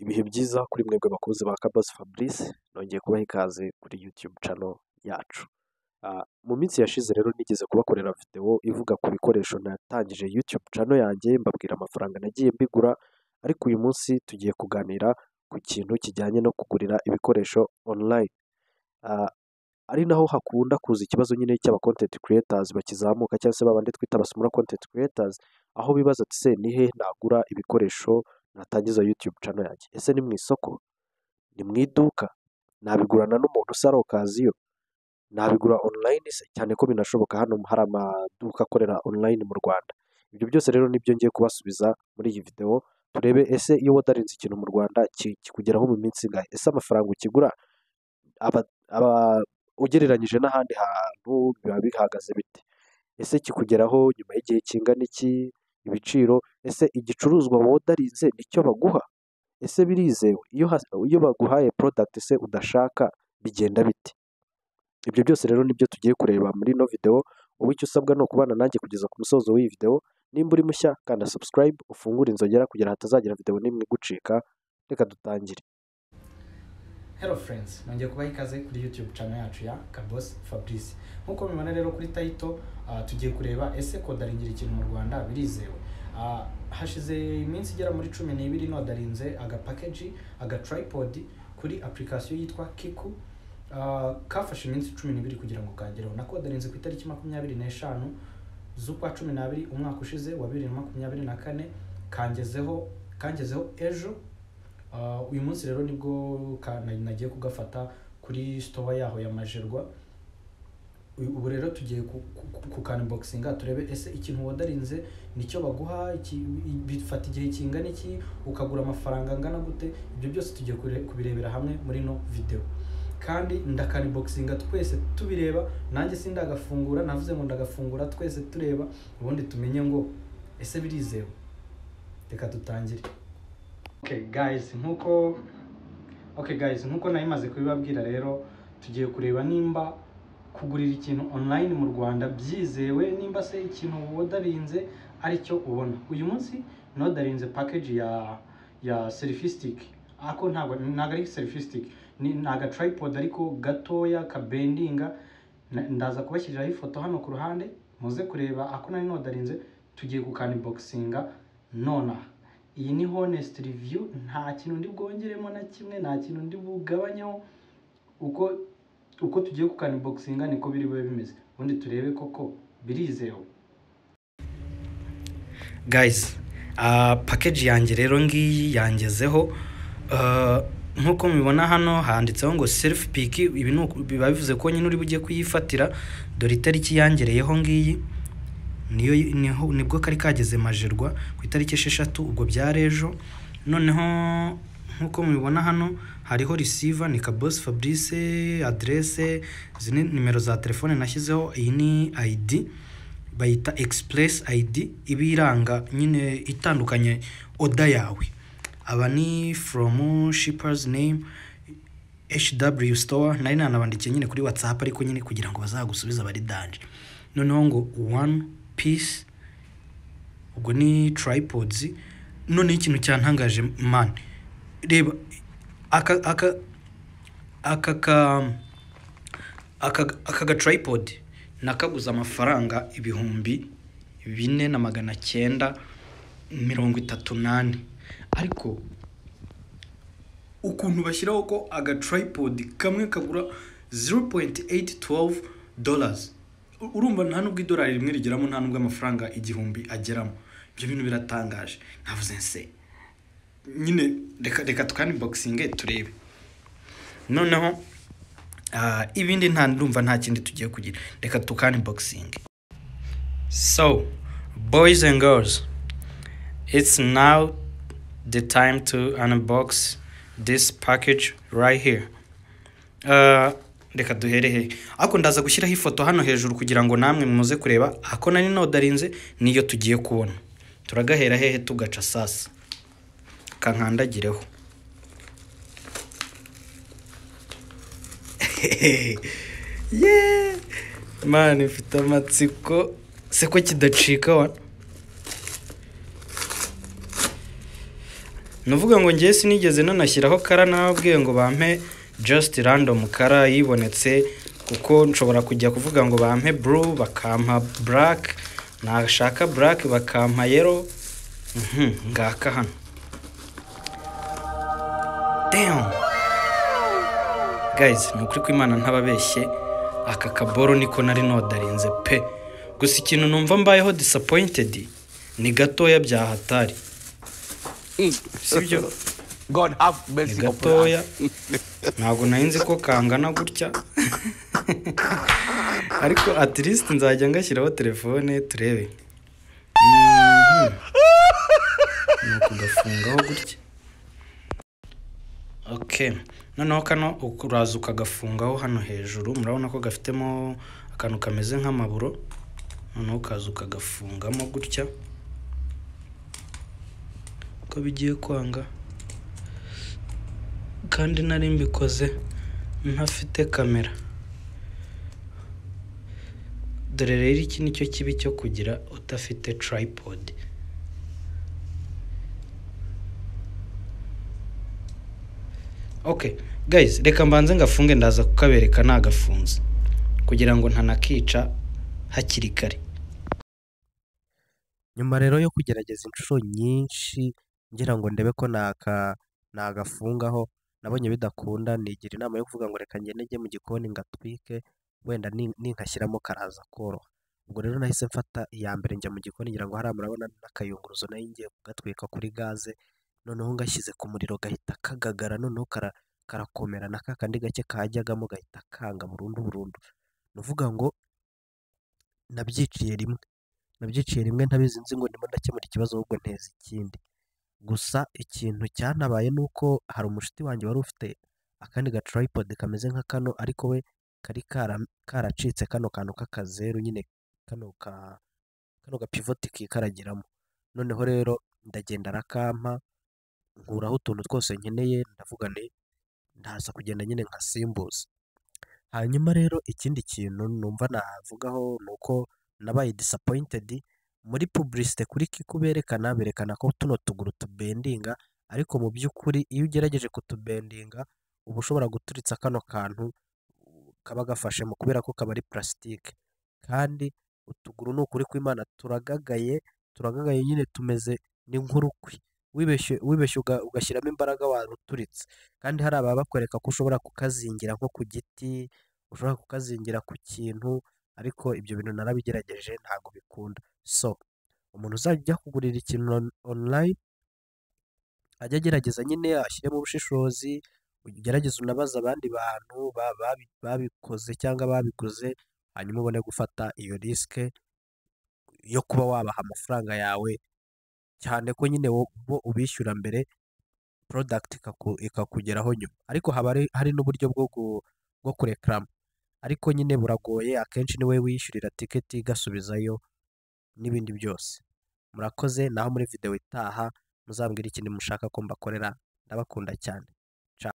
Ibihe byiza kuri mwebwe bakunzi ba Kabosi Fabrice, nongeye kubaha ikaze kuri YouTube channel yacu. Mu minsi yashize rero nigeze kubakorera video ivuga ku bikoresho natangije YouTube channel yanjye, mbabwira amafaranga nagiye mbigura, ariko uyu munsi tugiye kuganira ku kintu kijyanye no kugurira ibikoresho online. Ari naho hakunda kuza ikibazo nyine cy'aba content creators bakizamuka cyangwa se babandi twita abasmura content creators, aho bibaza ati se ni he nagura ibikoresho natangiza YouTube channel yanjye? Ese ni mu isoko? Ni mu iduka? Nabigurana n'umuntu usara okaziyo? Nabigura online se? Cyane ko binashoboka hano hari amaduka akorera online mu Rwanda. Ibyo byose rero nibyo ngiye kubasubiza muri iyi video, turebe ese iyo wadarinze ikintu mu Rwanda kikugeraho mu minsi ingahe? Ese amafaranga ukigura ugereranyije n'ahandi hantu biba bihagaze bite? Ese kikugeraho nyuma y'igihe kingana iki? Ibiciro? Ese igicuruzwa wodarinze nicyo baguha? Ese birizewe? Iyo baguhaye product se udashaka bigenda bite? Ibyo byose rero nibyo tugiye kureba muri ino video. Wowe icyo usabwa ni ukubana nanjye kugeza ku musozo w'iyi video. Nimba uri mushya kanda subscribe, ufungure inzogera kugira hatazagira video n'imwe igucika. Reka dutangire. Hello friends, nongeye kubaha ikaze kuri YouTube channel yacu ya Kabosi Fabrice. Nkuko mubibona rero kuri title, tugiye kureba ese kodaringira ikintu mu Rwanda birizewe. Hashize iminsi igera muri 12 nodarinze aga package, aga tripod kuri application yitwa Kiku. Kafashe iminsi 12 kugira ngo kagereho. Nakodarinze ku itariki 25 z'ukwa 12 umwaka ushize wa 2024, kangezeho ejo. Uyu munsi rero nibwo nagiye kugafata kuri store yaho ya Majerwa. Ubu rero tugiye ku unboxinga turebe ese ikintu wadarinze nicyo baguha, bifata igihe kingana iki, ukagura amafaranga angana gute. Ibyo byose tugiye kubirebera hamwe muri no video, kandi unboxinga twese tubireba. Nanjye sindagafungura, navuze ngo ndagafungura twese tureba, ubundi tumenye ngo ese birizewe. Reka dutangire. Okay guys, nkuko nayimaze kubibabwira rero, tugiye kureba nimba kugurira ikintu online mu Rwanda byizewe, nimba se ikintu wodarinze aricyo ubona. Uyu munsi nodarinze package ya selfie stick. Ako ntago ari selfie stick, ni naga tripod ariko gatoya ka bendinga. Ndaza kubashyiriraho ifoto hano ku ruhande muze kureba ako nari nodarinze. Tugiye ku unboxinga nona. Iyi ni honest review, nta kintu ndi bwongeremo na kimwe, nta kintu ndi bugabanyaho. Uko tugiye ku unboxinga niko biri bube bimeze, ubundi turebe koko birizeho. Guys, package yanjye rero ngiyi yangezeho. Nkuko mubibona hano handitseho ngo self pick. Ibi biba bivuze ko nyine uri bujye kuyifatira. Dore itariki yangereyeho ngiyi, nibwo kari kageze Majerwa ku itariki 6, ubwo byarejo. Noneho nkuko mubibona hano hariho receiver ni Kabosi Fabrice, adresse, zine nimero za telefone nashyizeho. Iyi ni ID bayita Express ID, ibiranga nyine itandukanye order yawe. Aba ni from shippers name HW store. Nari nanabandikiye nyine kuri WhatsApp ariko nyine kugira ngo bazagusubiza bari danje. Noneho ngo one piece, ubwo ni tripods. None ikintu cyantangaje man, reba aka tripod nakaguza amafaranga 4,938, ariko ukuntu bashyiraho ko aga tripod kamwe kagura $0.812, urumva nta nubwo idolari rimwe rigeramo, nta nubwo amafaranga 1000 ageramo. Ibyo bintu biratangaje. Navuze nse nyine reka unboxinge turebe. Noneho ibindi ndumva nta kindi tugiye kugira. Reka unboxinge. So boys and girls, it's now the time to unbox this package right here. Reka duherehe. Ako ndaza gushyiraho ifoto hano hejuru kugira ngo namwe muze kureba ako nari nodarinze niyo tugiye kubona. Turagahera hehe tugaca sasa. Kankandagireho. Yeah man, ifite amatsiko seko kidacika wa. nuvuga ngo ngiye sinigeze nanashyiraho kara, nababwiye ngo bampe just random kara yibonetse, kuko nshobora kujya kuvuga ngo bampe blue bakampa black, nashaka black bakampa yellow. Ngaka hano. Damn guys, ni ukuri kw'Imana ntababeshye, aka kaboro niko nari nodarinze pe. Gusa ikintu numva mbayeho disappointed ni gatoya bya hatari, sibyo? God have mercy upon Gatoya us. ntabwo nari ko kangana gutya ariko at least nzajya ngashyiraho telefone turebe. Ni ukugafungaho gutya. Okay, noneho kano uraza ukagafungaho hano hejuru, murabona ko gafitemo akantu kameze nk'amaburo, noneho ukaza ukagafungamo gutya ko bigiye kwanga, kandi nari mbikoze ntafite kamera. Dore rero iki nicyo kibi cyo kugira udafite tripod. Okay guys, reka mbanze ngafunge, ndaza kukabereka nagafunze kugira ngo ntanakica hakiri kare. Nyuma rero yo kugerageza inshuro nyinshi ngira ngo ndebe ko nagafungaho, nabonye bidakunda, nigira inama yo kuvuga ngo reka ngende njye mu gikoni ngatwike, wenda ninkashyiramo karaza koroha. Ubwo rero nahise mfata iya mbere njya mu gikoni, ngira ngo hariya murabona n'akayunguruzo nayo ngiye kugatwika kuri gaze, noneho ngashyize ku muriro gahita kagagara, noneho karakomera, na ka kandi gake kajyagamo gahita kanga burundu. Nuvuga ngo nabyiciye rimwe ntabizi, nzi ngo ndimo ndakemura ikibazo, ahubwo nteza ikindi. Gusa ikintu cyanabaye ni uko hari umushuti wanjye wari ufite akandi ga tripod kameze nka kano, ariko we kari karacitse kano kantu k'akazeru nyine, kano ga pivot kikaragiramo. Noneho rero ndagenda arakampa, nkuraho utuntu twose nkeneye, ndavuga nti ndaza kugenda nyine nkasimbuza. Hanyuma rero ikindi kintu numva navugaho ni uko nabaye disappointed muri publicité kuri Kiku, berekana ko tuno tuguru tubendinga, ariko mu by'ukuri iyo ugerageje kutubendinga uba ushobora guturitsa kano kantu kaba gafashemo, kubera ko kaba ari plastique, kandi utuguru ni ukuri kw'Imana turagagaye nyine tumeze nk'urukwi. Wibeshye ugashyiramo imbaraga waruturitse, kandi hari ababa bakwereka ko ushobora kukazingira nko ku giti, ushobora kukazingira ku kintu, ariko ibyo bintu narabigerageje ntabwo bikunda. So umuntu uzajya kugurira ikintu online ajya agerageza nyine ashyiremo ubushishozi, ugerageze unabaza abandi bantu babikoze cyangwa babiguze, hanyuma ubone gufata iyo risike yo kuba wabaha amafaranga yawe, cyane ko nyine bo ubishyura mbere, product ikakugeraho nyuma. Ariko haba hari n'uburyo bwo kureklama, ariko nyine buragoye, akenshi niwe wishyurira tiketi igasubizayo n'ibindi byose. Murakoze, naho muri video itaha muzambwira ikindi mushaka ko mbakorera. Ndabakunda cyane.